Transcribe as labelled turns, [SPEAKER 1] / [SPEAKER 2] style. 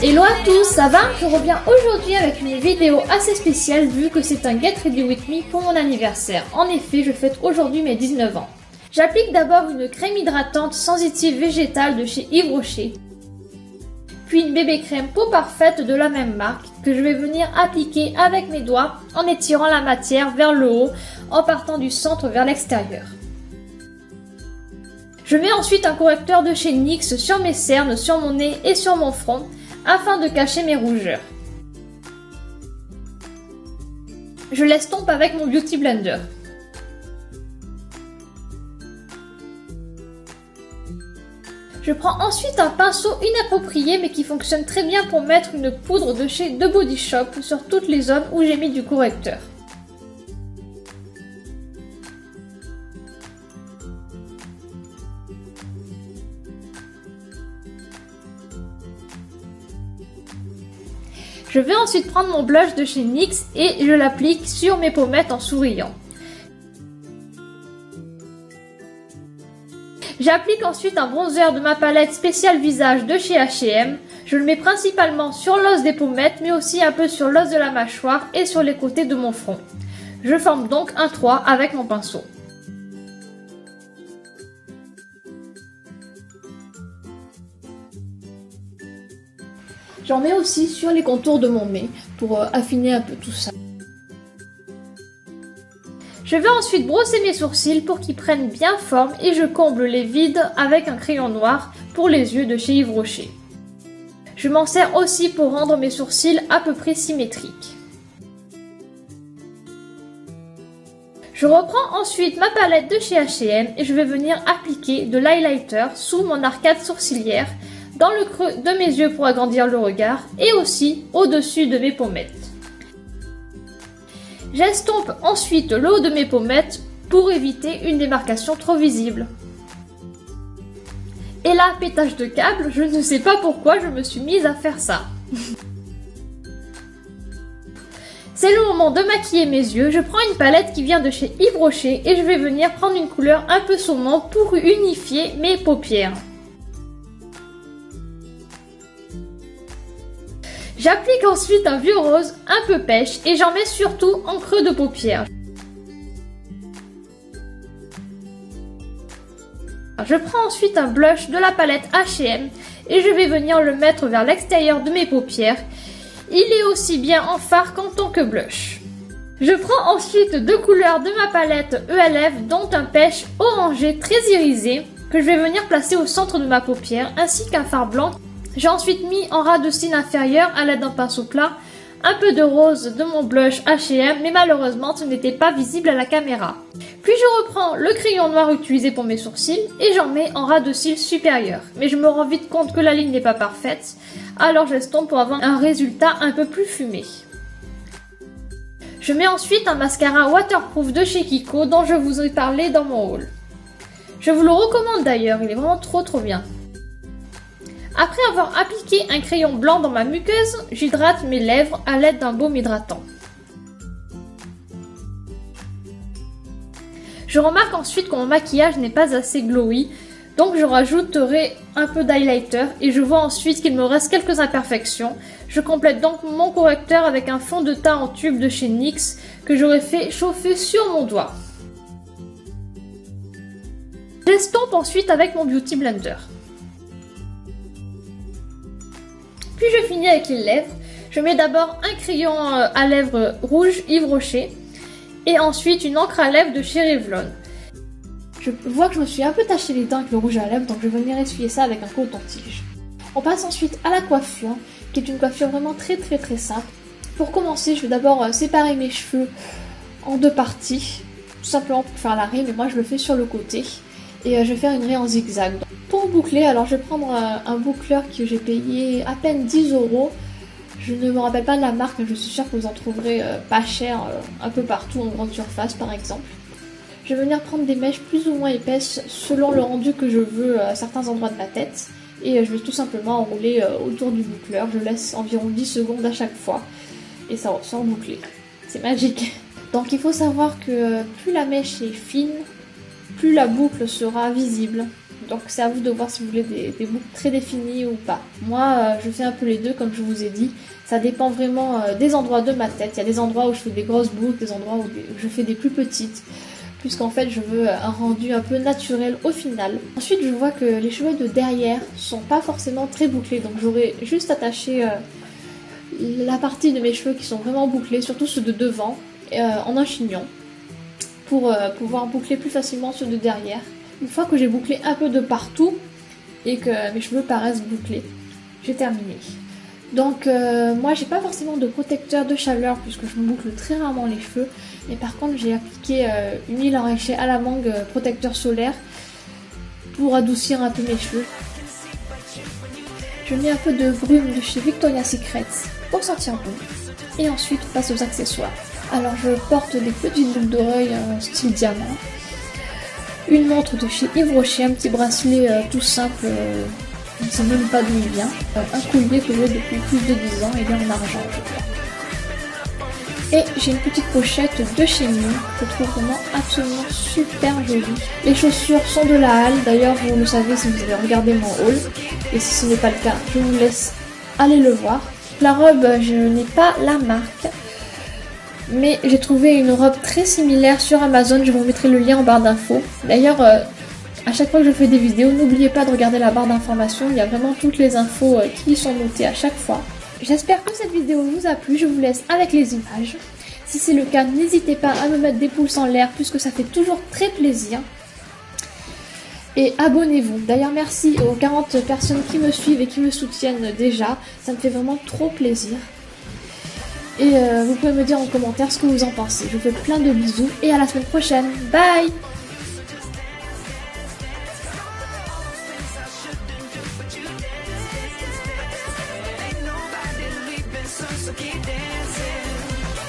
[SPEAKER 1] Hello à tous, ça va? Je reviens aujourd'hui avec une vidéo assez spéciale vu que c'est un Get Ready With Me pour mon anniversaire. En effet, je fête aujourd'hui mes 19 ans. J'applique d'abord une crème hydratante sensitive végétale de chez Yves Rocher, puis une bébé crème peau parfaite de la même marque que je vais venir appliquer avec mes doigts en étirant la matière vers le haut en partant du centre vers l'extérieur. Je mets ensuite un correcteur de chez NYX sur mes cernes, sur mon nez et sur mon front afin de cacher mes rougeurs. Je l'estompe avec mon Beauty Blender. Je prends ensuite un pinceau inapproprié mais qui fonctionne très bien pour mettre une poudre de chez The Body Shop sur toutes les zones où j'ai mis du correcteur. Je vais ensuite prendre mon blush de chez NYX et je l'applique sur mes pommettes en souriant. J'applique ensuite un bronzer de ma palette spéciale visage de chez H&M. Je le mets principalement sur l'os des pommettes mais aussi un peu sur l'os de la mâchoire et sur les côtés de mon front. Je forme donc un 3 avec mon pinceau. J'en mets aussi sur les contours de mon nez pour affiner un peu tout ça. Je vais ensuite brosser mes sourcils pour qu'ils prennent bien forme et je comble les vides avec un crayon noir pour les yeux de chez Yves Rocher. Je m'en sers aussi pour rendre mes sourcils à peu près symétriques. Je reprends ensuite ma palette de chez H&M et je vais venir appliquer de l'highlighter sous mon arcade sourcilière, dans le creux de mes yeux pour agrandir le regard et aussi au-dessus de mes pommettes. J'estompe ensuite le haut de mes pommettes pour éviter une démarcation trop visible. Et là, pétage de câble, je ne sais pas pourquoi je me suis mise à faire ça. C'est le moment de maquiller mes yeux. Je prends une palette qui vient de chez Yves Rocher et je vais venir prendre une couleur un peu saumon pour unifier mes paupières. J'applique ensuite un vieux rose un peu pêche et j'en mets surtout en creux de paupière. Je prends ensuite un blush de la palette H&M et je vais venir le mettre vers l'extérieur de mes paupières. Il est aussi bien en fard qu'en tant que blush. Je prends ensuite deux couleurs de ma palette ELF dont un pêche orangé très irisé que je vais venir placer au centre de ma paupière ainsi qu'un fard blanc. J'ai ensuite mis en ras de cils inférieur à l'aide d'un pinceau plat un peu de rose de mon blush H&M mais malheureusement ce n'était pas visible à la caméra. Puis je reprends le crayon noir utilisé pour mes sourcils et j'en mets en ras de cils supérieur. Mais je me rends vite compte que la ligne n'est pas parfaite, alors j'estompe pour avoir un résultat un peu plus fumé. Je mets ensuite un mascara waterproof de chez Kiko dont je vous ai parlé dans mon haul. Je vous le recommande d'ailleurs, il est vraiment trop bien. Après avoir appliqué un crayon blanc dans ma muqueuse, j'hydrate mes lèvres à l'aide d'un baume hydratant. Je remarque ensuite que mon maquillage n'est pas assez glowy, donc je rajouterai un peu d'highlighter et je vois ensuite qu'il me reste quelques imperfections. Je complète donc mon correcteur avec un fond de teint en tube de chez NYX que j'aurais fait chauffer sur mon doigt. J'estompe ensuite avec mon Beauty Blender. Puis je finis avec les lèvres. Je mets d'abord un crayon à lèvres rouge Yves Rocher et ensuite une encre à lèvres de chez Revlon. Je vois que je me suis un peu taché les dents avec le rouge à lèvres donc je vais venir essuyer ça avec un coton-tige. On passe ensuite à la coiffure qui est une coiffure vraiment très simple. Pour commencer, je vais d'abord séparer mes cheveux en deux parties, tout simplement pour faire la raie, mais moi je le fais sur le côté. Et je vais faire une raie en zigzag. Pour boucler, alors je vais prendre un boucleur que j'ai payé à peine 10 €. Je ne me rappelle pas de la marque, mais je suis sûre que vous en trouverez pas cher un peu partout en grande surface par exemple. Je vais venir prendre des mèches plus ou moins épaisses selon le rendu que je veux à certains endroits de ma tête. Et je vais tout simplement enrouler autour du boucleur. Je laisse environ 10 secondes à chaque fois et ça ressort bouclé. C'est magique. Donc il faut savoir que plus la mèche est fine, plus la boucle sera visible. Donc c'est à vous de voir si vous voulez des boucles très définies ou pas. Moi, je fais un peu les deux comme je vous ai dit. Ça dépend vraiment des endroits de ma tête. Il y a des endroits où je fais des grosses boucles, des endroits où je fais des plus petites. Puisqu'en fait je veux un rendu un peu naturel au final. Ensuite je vois que les cheveux de derrière sont pas forcément très bouclés. Donc j'aurais juste attaché la partie de mes cheveux qui sont vraiment bouclés, surtout ceux de devant, en un chignon. Pour pouvoir boucler plus facilement ceux de derrière. Une fois que j'ai bouclé un peu de partout et que mes cheveux paraissent bouclés, j'ai terminé. Donc moi j'ai pas forcément de protecteur de chaleur puisque je me boucle très rarement les cheveux. Mais par contre j'ai appliqué une huile enrichie à la mangue protecteur solaire pour adoucir un peu mes cheveux. Je mets un peu de brume de chez Victoria's Secret pour sentir bon. Et ensuite on passe aux accessoires. Alors je porte des petites boucles d'oreilles style diamant. Une montre de chez Yves Rocher, un petit bracelet tout simple, on ne sait même pas d'où il vient. Un collier que j'ai depuis plus de 10 ans, il est en argent je crois. Et j'ai une petite pochette de chez Miu, que je trouve vraiment absolument super jolie. Les chaussures sont de la halle, d'ailleurs vous le savez si vous avez regardé mon haul. Et si ce n'est pas le cas, je vous laisse aller le voir. La robe, je n'ai pas la marque. Mais j'ai trouvé une robe très similaire sur Amazon, je vous mettrai le lien en barre d'infos. D'ailleurs, à chaque fois que je fais des vidéos, n'oubliez pas de regarder la barre d'information, il y a vraiment toutes les infos qui y sont notées à chaque fois. J'espère que cette vidéo vous a plu, je vous laisse avec les images. Si c'est le cas, n'hésitez pas à me mettre des pouces en l'air puisque ça fait toujours très plaisir. Et abonnez-vous. D'ailleurs, merci aux 40 personnes qui me suivent et qui me soutiennent déjà, ça me fait vraiment trop plaisir. Et vous pouvez me dire en commentaire ce que vous en pensez. Je vous fais plein de bisous et à la semaine prochaine. Bye!
[SPEAKER 2] So keep dancing.